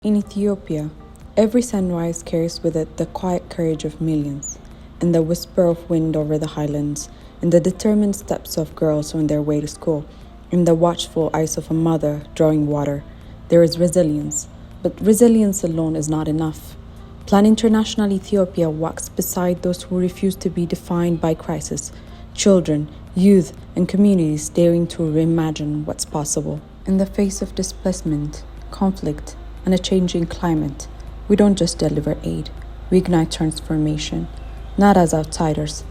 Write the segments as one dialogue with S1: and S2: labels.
S1: In Ethiopia, every sunrise carries with it the quiet courage of millions, and the whisper of wind over the highlands, and the determined steps of girls on their way to school, and the watchful eyes of a mother drawing water. There is resilience, but resilience alone is not enough. Plan International Ethiopia walks beside those who refuse to be defined by crisis, children, youth, and communities daring to reimagine what's possible. In the face of displacement, conflict, and a changing climate, we don't just deliver aid, we ignite transformation, not as outsiders,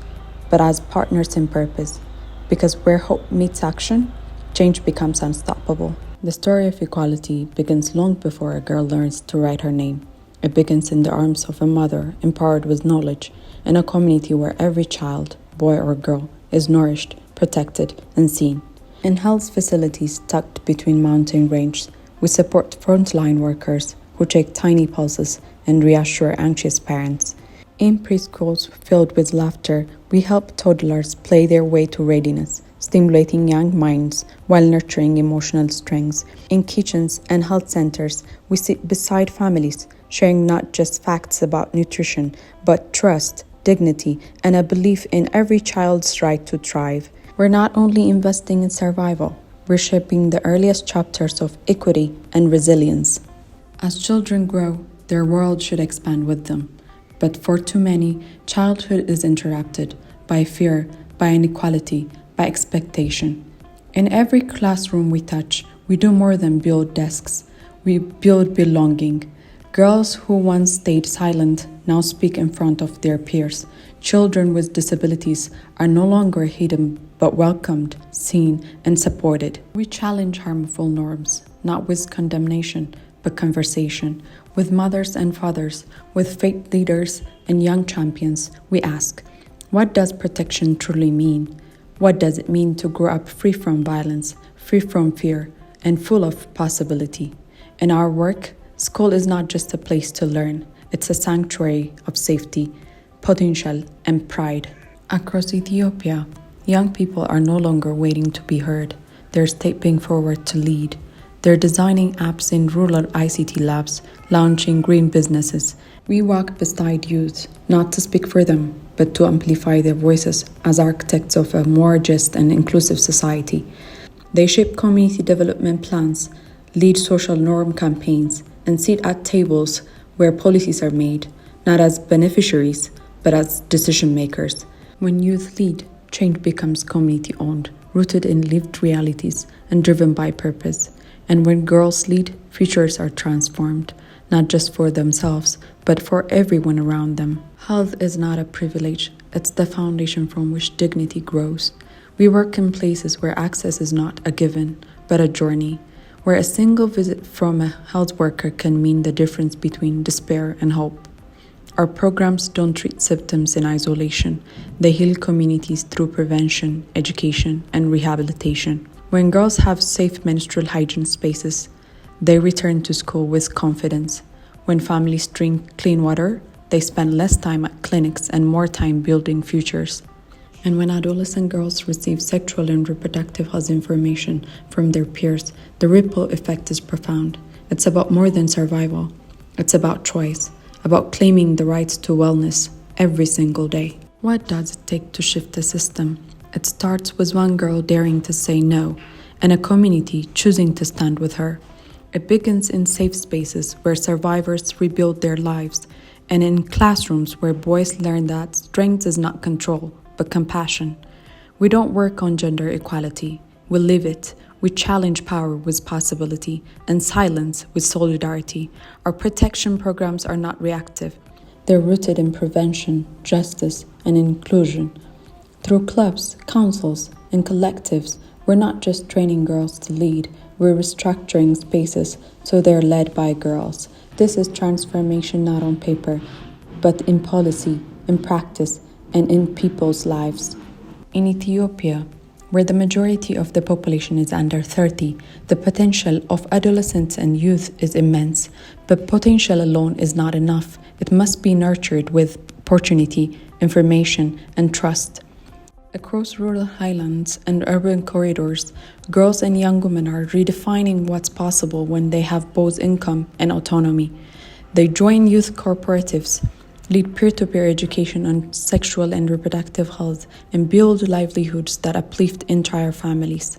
S1: but as partners in purpose. Because where hope meets action, change becomes unstoppable. The story of equality begins long before a girl learns to write her name. It begins in the arms of a mother empowered with knowledge, in a community where every child, boy or girl, is nourished, protected, and seen. In health facilities tucked between mountain ranges, we support frontline workers who check tiny pulses and reassure anxious parents. In preschools filled with laughter, we help toddlers play their way to readiness, stimulating young minds while nurturing emotional strengths. In kitchens and health centers, we sit beside families, sharing not just facts about nutrition, but trust, dignity, and a belief in every child's right to thrive. We're not only investing in survival, we're shaping the earliest chapters of equity and resilience. As children grow, their world should expand with them. But for too many, childhood is interrupted by fear, by inequality, by expectation. In every classroom we touch, we do more than build desks. We build belonging. Girls who once stayed silent now speak in front of their peers. Children with disabilities are no longer hidden but welcomed, seen, and supported. We challenge harmful norms, not with condemnation, but conversation. With mothers and fathers, with faith leaders and young champions, we ask, what does protection truly mean? What does it mean to grow up free from violence, free from fear, and full of possibility? In our work, school is not just a place to learn, it's a sanctuary of safety, potential, and pride. Across Ethiopia, young people are no longer waiting to be heard. They're stepping forward to lead. They're designing apps in rural ICT labs, launching green businesses. We walk beside youth, not to speak for them, but to amplify their voices as architects of a more just and inclusive society. They shape community development plans, lead social norm campaigns, and sit at tables where policies are made, not as beneficiaries, but as decision makers. When youth lead, change becomes community-owned, rooted in lived realities, and driven by purpose. And when girls lead, futures are transformed, not just for themselves, but for everyone around them. Health is not a privilege, it's the foundation from which dignity grows. We work in places where access is not a given, but a journey, where a single visit from a health worker can mean the difference between despair and hope. Our programs don't treat symptoms in isolation. They heal communities through prevention, education, and rehabilitation. When girls have safe menstrual hygiene spaces, they return to school with confidence. When families drink clean water, they spend less time at clinics and more time building futures. And when adolescent girls receive sexual and reproductive health information from their peers, the ripple effect is profound. It's about more than survival. It's about choice, about claiming the rights to wellness every single day. What does it take to shift the system? It starts with one girl daring to say no, and a community choosing to stand with her. It begins in safe spaces where survivors rebuild their lives, and in classrooms where boys learn that strength is not control, but compassion. We don't work on gender equality, we live it. We challenge power with possibility and silence with solidarity. Our protection programs are not reactive. They're rooted in prevention, justice, and inclusion. Through clubs, councils, and collectives, we're not just training girls to lead, we're restructuring spaces so they're led by girls. This is transformation not on paper, but in policy, in practice, and in people's lives. In Ethiopia, where the majority of the population is under 30, the potential of adolescents and youth is immense, but potential alone is not enough. It must be nurtured with opportunity, information, and trust. Across rural highlands and urban corridors, girls and young women are redefining what's possible when they have both income and autonomy. They join youth cooperatives, lead peer-to-peer education on sexual and reproductive health, and build livelihoods that uplift entire families.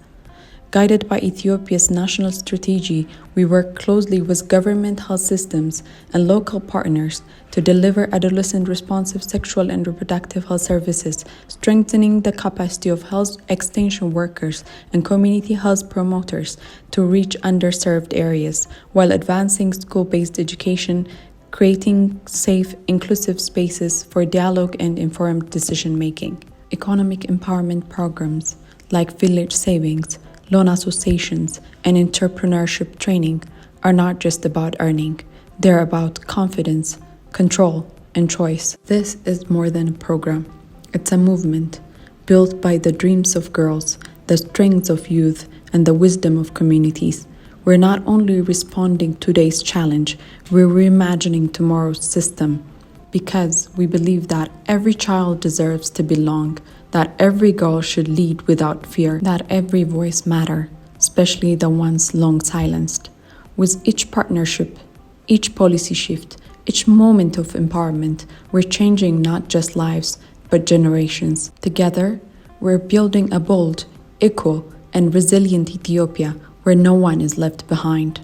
S1: Guided by Ethiopia's national strategy, we work closely with government health systems and local partners to deliver adolescent-responsive sexual and reproductive health services, strengthening the capacity of health extension workers and community health promoters to reach underserved areas, while advancing school-based education, creating safe, inclusive spaces for dialogue and informed decision-making. Economic empowerment programs like village savings, loan associations, and entrepreneurship training are not just about earning. They're about confidence, control, and choice. This is more than a program. It's a movement built by the dreams of girls, the strengths of youth, and the wisdom of communities. We're not only responding to today's challenge, we're reimagining tomorrow's system, because we believe that every child deserves to belong, that every girl should lead without fear, that every voice matters, especially the ones long silenced. With each partnership, each policy shift, each moment of empowerment, we're changing not just lives, but generations. Together, we're building a bold, equal, and resilient Ethiopia where no one is left behind.